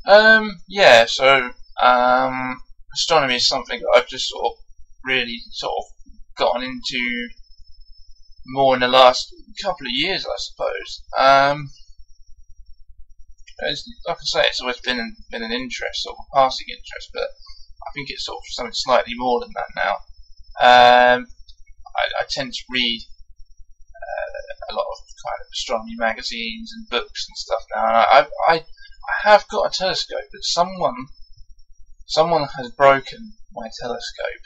Yeah, so astronomy is something that I've just sort of really gotten into more in the last couple of years, I suppose. Like I say, it's always been an interest, sort of a passing interest, but I think it's sort of something slightly more than that now. I tend to read a lot of kind of astronomy magazines and books and stuff now, and I have got a telescope, but someone has broken my telescope.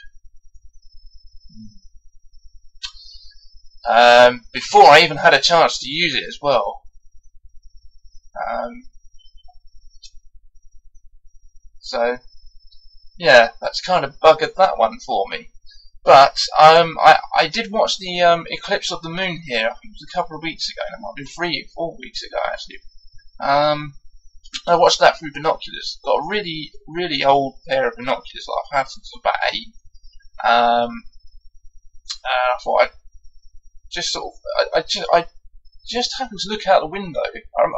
Before I even had a chance to use it as well. So yeah, that's kind of buggered that one for me. But I did watch the eclipse of the moon here. I think it was a couple of weeks ago. It might have been 4 weeks ago actually. I watched that through binoculars. Got a really old pair of binoculars that I've had since I was about 8. I thought I'd just I just happened to look out the window.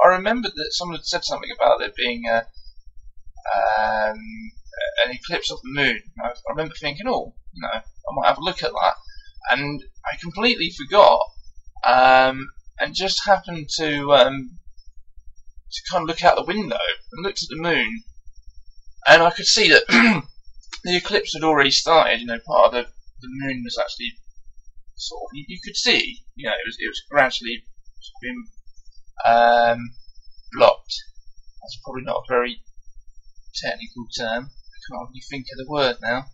I remembered that someone had said something about there being an eclipse of the moon. I remember thinking, oh, I might have a look at that, and I completely forgot, and just happened to kind of look out the window and looked at the moon, and I could see that the eclipse had already started. Part of the moon was actually sort of, you could see, it was gradually being blocked. That's probably not a very technical term. I can't really think of the word now.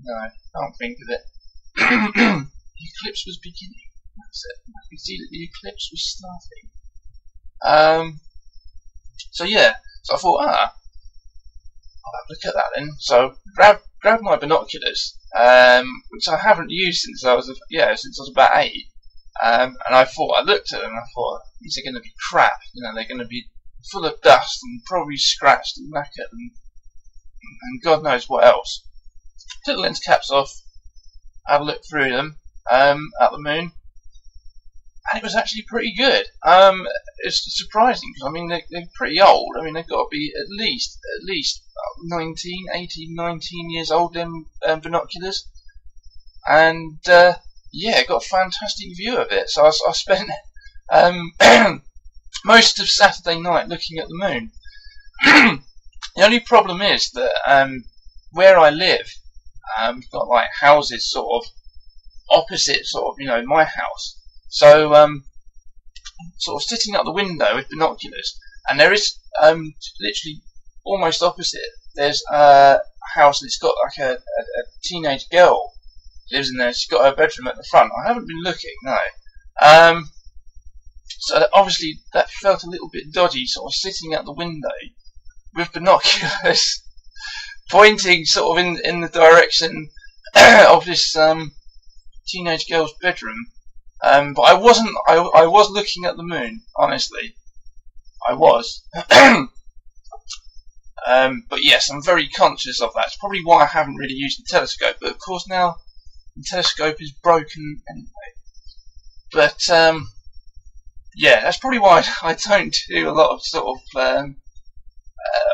No, I can't think of it. The eclipse was beginning. That's it. I could see that the eclipse was starting. So yeah, so I thought, I'll have a look at that then. So grabbed my binoculars, which I haven't used since I was about 8. And I looked at them and I thought, these are going to be crap. They're going to be full of dust and probably scratched and knackered and God knows what else. Took the lens caps off, had a look through them at the moon, and it was actually pretty good. It's surprising because they're pretty old. They've got to be at least 18, 19 years old. Them binoculars, and yeah, got a fantastic view of it. So I spent most of Saturday night looking at the moon. The only problem is that where I live, we've got like houses sort of opposite my house. So sort of sitting out the window with binoculars, and there is literally almost opposite. There's a house that's got like a teenage girl lives in there. She's got her bedroom at the front. I haven't been looking, no. So obviously that felt a little bit dodgy, sort of sitting out the window with binoculars pointing sort of in the direction of this teenage girl's bedroom. But I wasn't. I was looking at the moon, honestly. I was. But yes, I'm very conscious of that. It's probably why I haven't really used the telescope. But of course now the telescope is broken anyway. But yeah, that's probably why I don't do a lot of sort of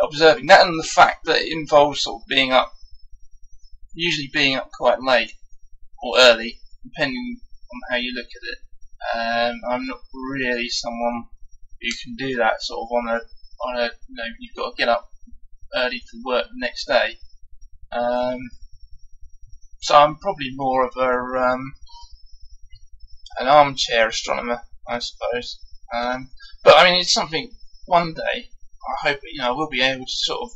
observing. That and the fact that it involves sort of usually being up quite late or early, depending on how you look at it. I'm not really someone who can do that sort of on a you've got to get up early to work the next day. So I'm probably more of an armchair astronomer, I suppose. But it's something one day I hope I will be able to sort of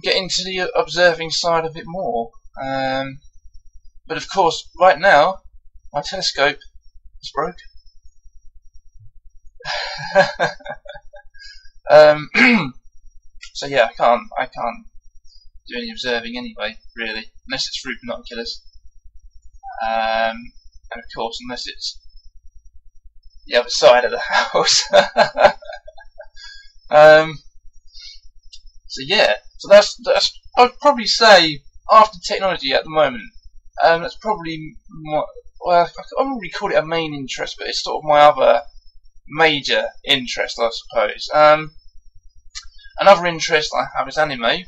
get into the observing side of it more. But of course, right now my telescope is broken. So yeah, I can't do any observing anyway, really, unless it's through binoculars. And of course, unless it's the other side of the house. So yeah, so that's I'd probably say after technology at the moment, that's probably more, well, I wouldn't really call it a main interest, but it's sort of my major interest, I suppose. Another interest I have is anime.